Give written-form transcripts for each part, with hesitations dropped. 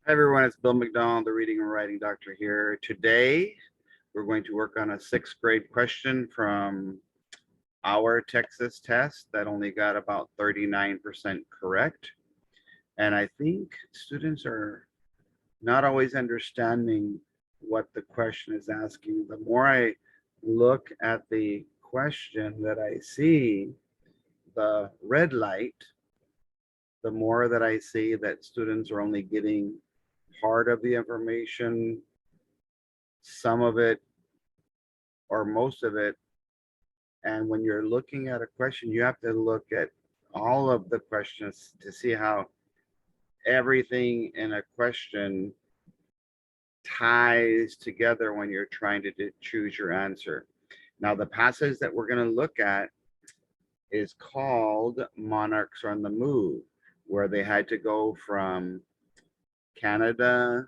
Hi everyone, it's Bill McDonald, the reading and writing doctor here. Today, we're going to work on a sixth grade question from our Texas test that only got about 39% correct. And I think students are not always understanding what the question is asking. The more I look at the question that I see, the red light, the more that I see that students are only getting part of the information, some of it or most of it. And when you're looking at a question, you have to look at all of the questions to see how everything in a question ties together when you're trying to choose your answer. Now, the passage that we're going to look at is called Monarchs on the Move, where they had to go from Canada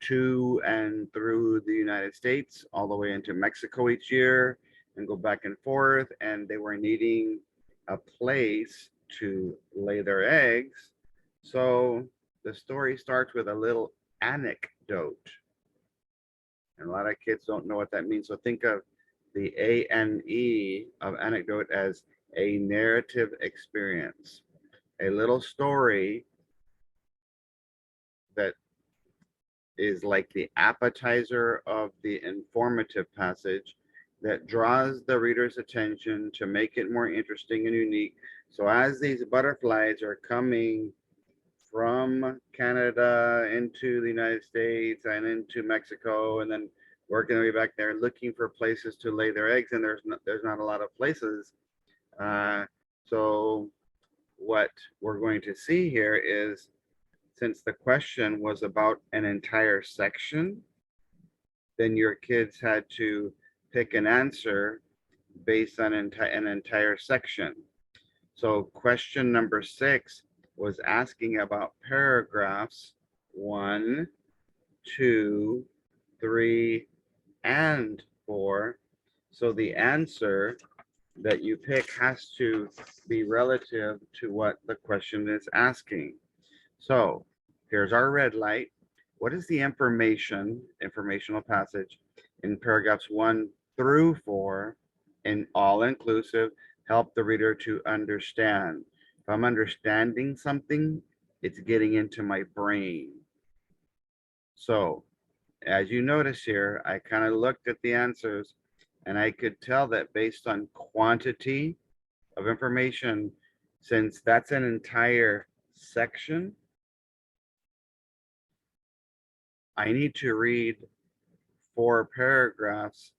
to and through the United States, all the way into Mexico each year, and go back and forth. And they were needing a place to lay their eggs. So the story starts with a little anecdote. And a lot of kids don't know what that means. So think of the ANE of anecdote as a narrative experience, a little story that is like the appetizer of the informative passage that draws the reader's attention to make it more interesting and unique. So as these butterflies are coming from Canada into the United States and into Mexico, and then working their way back there, looking for places to lay their eggs, and there's not a lot of places. Uh, so what we're going to see here is, since the question was about an entire section, then your kids had to pick an answer based on an entire section. So question number 6 was asking about paragraphs 1, 2, 3, and 4. So the answer that you pick has to be relative to what the question is asking. So here's our red light. What is the informational passage in paragraphs 1 through 4 in all inclusive? Help the reader to understand. If I'm understanding something, it's getting into my brain. So as you notice here, I kind of looked at the answers and I could tell that based on quantity of information, since that's an entire section, I need to read 4 paragraphs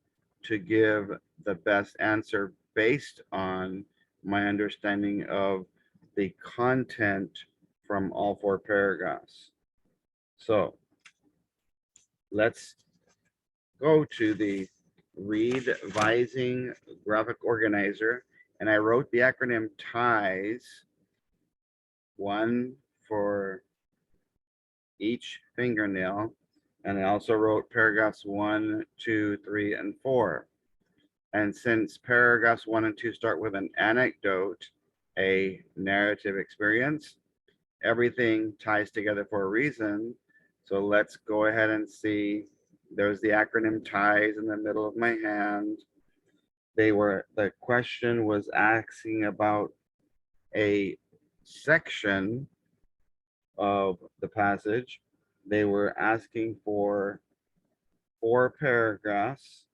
to give the best answer based on my understanding of the content from all 4 paragraphs. So let's go to the Readvising graphic organizer, and I wrote the acronym TIES, one for each fingernail, and I also wrote paragraphs 1, 2, 3, and 4. And since paragraphs 1 and 2 start with an anecdote, a narrative experience, everything ties together for a reason. So let's go ahead and see. There's the acronym TIES in the middle of my hand. The question was asking about a section of the passage. They were asking for 4 paragraphs.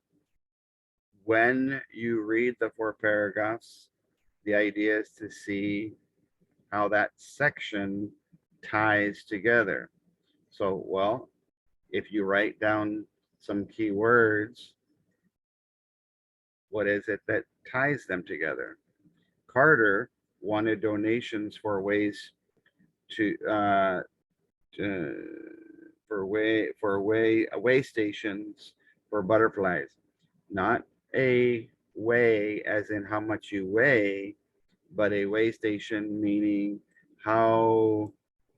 When you read the 4 paragraphs, the idea is to see how that section ties together. So, well, if you write down some key words, what is it that ties them together? Carter wanted donations for ways to way stations for butterflies, not a weigh as in how much you weigh, but a way station meaning how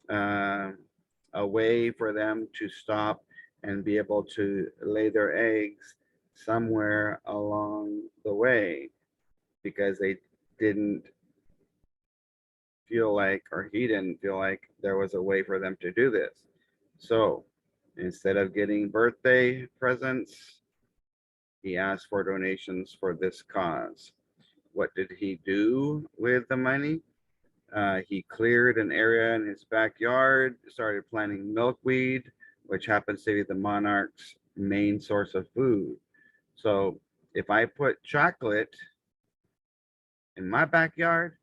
a way for them to stop and be able to lay their eggs somewhere along the way, because they didn't feel like, or he didn't feel like there was a way for them to do this. So instead of getting birthday presents, he asked for donations for this cause. What did he do with the money? He cleared an area in his backyard, started planting milkweed, which happens to be the monarch's main source of food. So if I put chocolate in my backyard,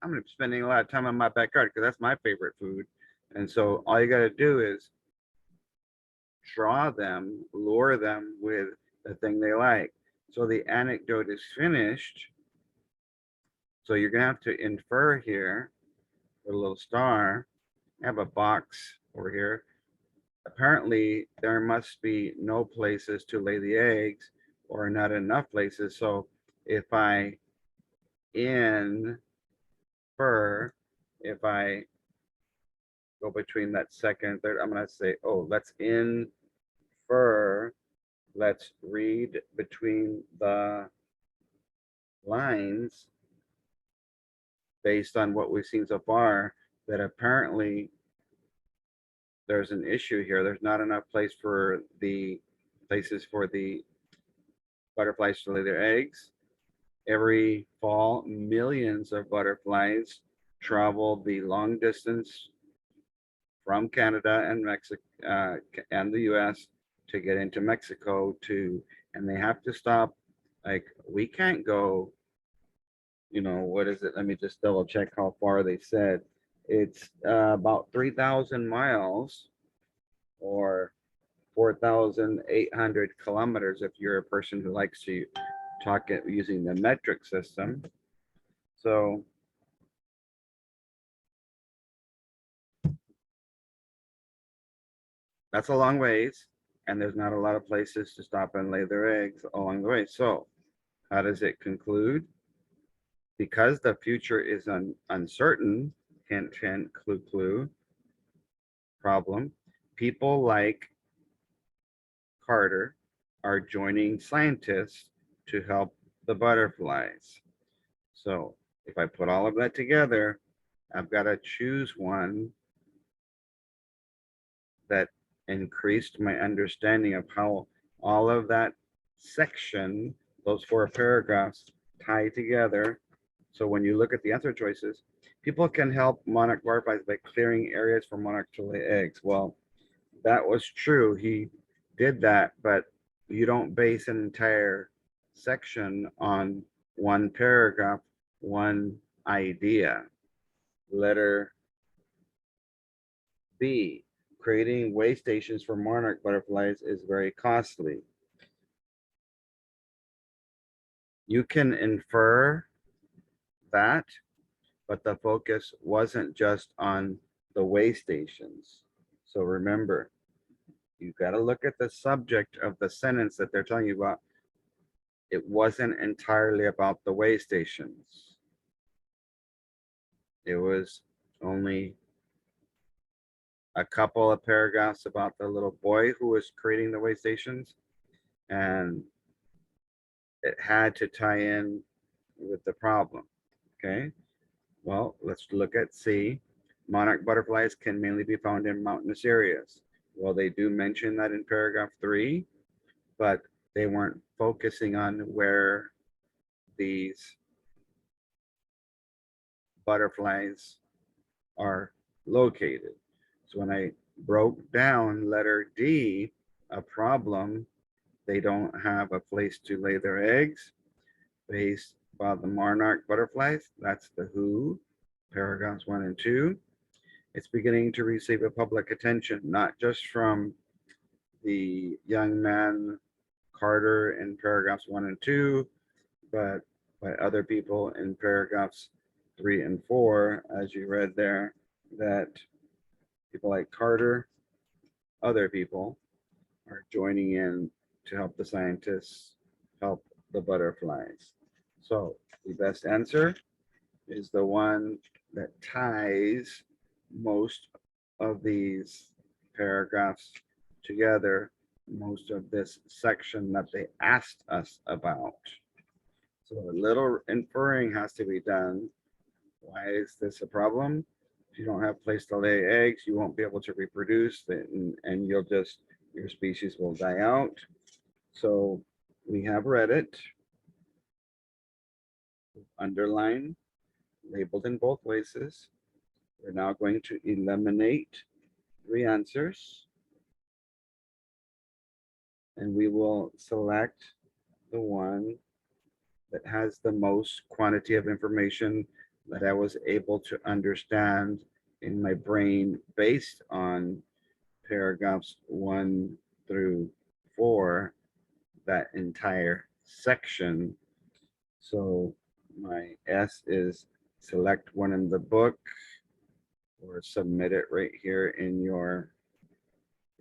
I'm going to be spending a lot of time in my backyard because that's my favorite food. And so all you got to do is draw them, lure them with the thing they like. So the anecdote is finished. So you're going to have to infer here with a little star. I have a box over here. Apparently, there must be no places to lay the eggs or not enough places. So if I infer, if I go between that second and third, I'm going to say, oh, let's infer, let's read between the lines based on what we've seen so far, that apparently there's an issue here. There's not enough places for the butterflies to lay their eggs. Every fall, millions of butterflies travel the long distance from Canada and Mexico and the US to get into Mexico and they have to stop. Like, we can't go, what is it? Let me just double check how far they said. It's about 3,000 miles or 4,800 kilometers if you're a person who likes to talk it using the metric system. So that's a long ways, and there's not a lot of places to stop and lay their eggs along the way. So how does it conclude? Because the future is uncertain, hint, hint, clue, clue, problem, people like Carter are joining scientists to help the butterflies. So if I put all of that together, I've got to choose one that increased my understanding of how all of that section, those 4 paragraphs, tie together. So when you look at the answer choices, people can help monarch butterflies by clearing areas for monarch to lay eggs. Well, that was true. He did that, but you don't base an entire section on one paragraph, one idea. Letter B, creating way stations for monarch butterflies is very costly. You can infer that, but the focus wasn't just on the way stations. So remember, you got to look at the subject of the sentence that they're telling you about. It wasn't entirely about the way stations. It was only a couple of paragraphs about the little boy who was creating the way stations, and it had to tie in with the problem. Okay, well, let's look at C. Monarch butterflies can mainly be found in mountainous areas. Well, they do mention that in paragraph 3, but they weren't focusing on where these butterflies are located. So when I broke down letter D, a problem, they don't have a place to lay their eggs based on the monarch butterflies. That's the who, paragraphs 1 and 2. It's beginning to receive a public attention, not just from the young man Carter in paragraphs 1 and 2, but by other people in paragraphs 3 and 4, as you read there, that people like Carter, other people, are joining in to help the scientists help the butterflies. So the best answer is the one that ties most of these paragraphs together, most of this section that they asked us about. So a little inferring has to be done. Why is this a problem? If you don't have place to lay eggs, you won't be able to reproduce, and you'll just, your species will die out. So we have read it, underlined, labeled in both places. We're now going to eliminate 3 answers, and we will select the one that has the most quantity of information that I was able to understand in my brain based on paragraphs 1 through 4, that entire section. So my S is select one in the book or submit it right here in your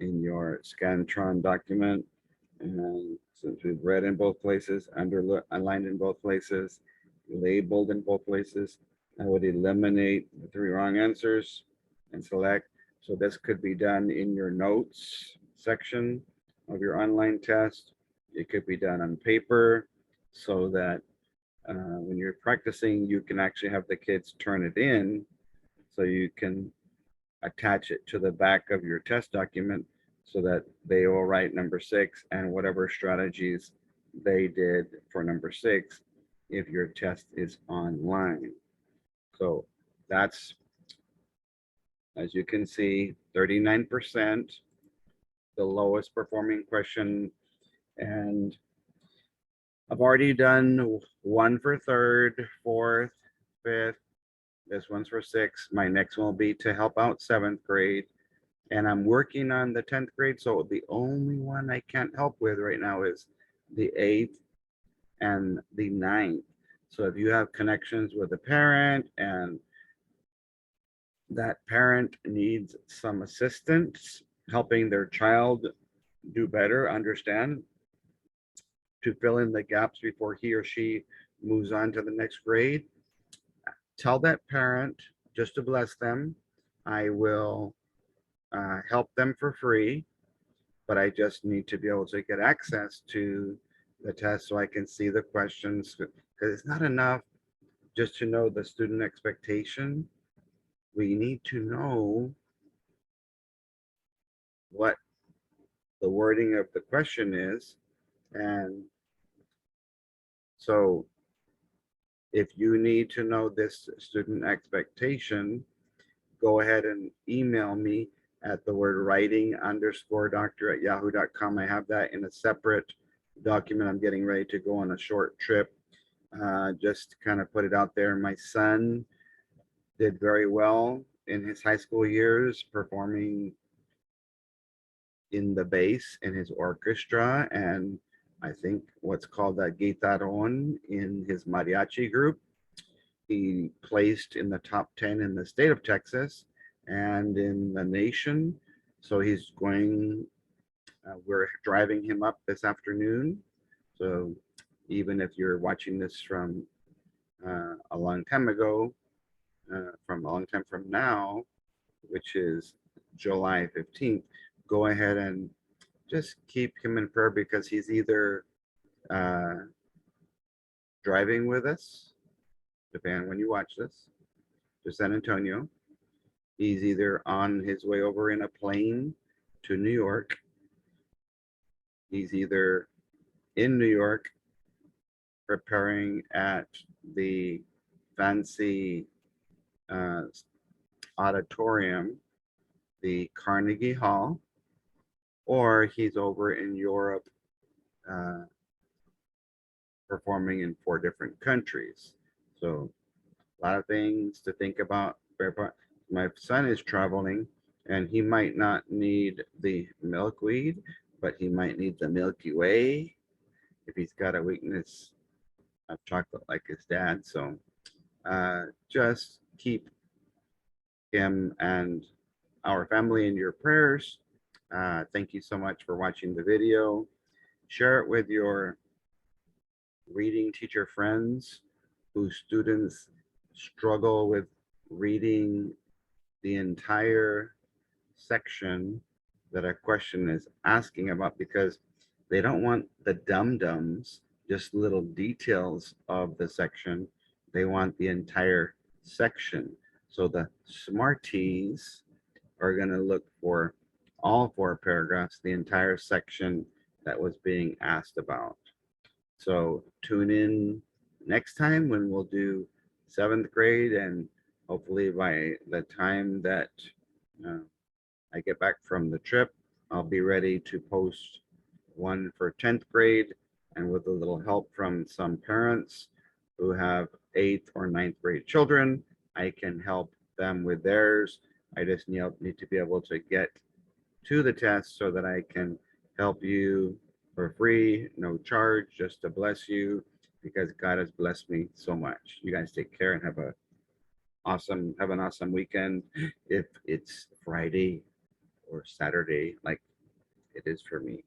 Scantron document. And since we've read in both places, underlined in both places, labeled in both places, I would eliminate the 3 wrong answers and select. So this could be done in your notes section of your online test. It could be done on paper so that when you're practicing, you can actually have the kids turn it in so you can attach it to the back of your test document so that they will write number 6 and whatever strategies they did for number 6 if your test is online. So that's, as you can see, 39%, the lowest performing question. And I've already done one for 3rd, 4th, 5th. This one's for 6th. My next one will be to help out 7th grade. And I'm working on the 10th grade. So the only one I can't help with right now is the 8th and the 9th. So if you have connections with a parent and that parent needs some assistance helping their child do better, understand, to fill in the gaps before he or she moves on to the next grade, tell that parent just to bless them. I will help them for free, but I just need to be able to get access to the test so I can see the questions, because it's not enough just to know the student expectation. We need to know what the wording of the question is. And so if you need to know this student expectation, go ahead and email me at the word writing_doctor@yahoo.com. I have that in a separate document. I'm getting ready to go on a short trip. Just to kind of put it out there. My son did very well in his high school years, performing in the bass in his orchestra, and I think what's called a guitarron in his mariachi group. He placed in the top 10 in the state of Texas and in the nation. So he's going, we're driving him up this afternoon. So even if you're watching this from a long time ago, from a long time from now, which is July 15th, go ahead and just keep him in prayer because he's either driving with us, depending when you watch this, to San Antonio. He's either on his way over in a plane to New York. He's either in New York preparing at the fancy auditorium, the Carnegie Hall, or he's over in Europe performing in 4 different countries. So a lot of things to think about. My son is traveling and he might not need the milkweed, but he might need the Milky Way if he's got a weakness of chocolate like his dad. So just keep him and our family in your prayers. Thank you so much for watching the video. Share it with your reading teacher friends whose students struggle with reading the entire section that a question is asking about, because they don't want the dum-dums, just little details of the section. They want the entire section. So the smarties are going to look for all 4 paragraphs, the entire section that was being asked about. So tune in next time when we'll do 7th grade, and hopefully by the time that uh, I get back from the trip, I'll be ready to post one for 10th grade, and with a little help from some parents who have 8th or 9th grade children, I can help them with theirs. I just need to be able to get to the test so that I can help you for free, no charge, just to bless you, because God has blessed me so much. You guys take care and have an awesome weekend. If it's Friday or Saturday, like it is for me.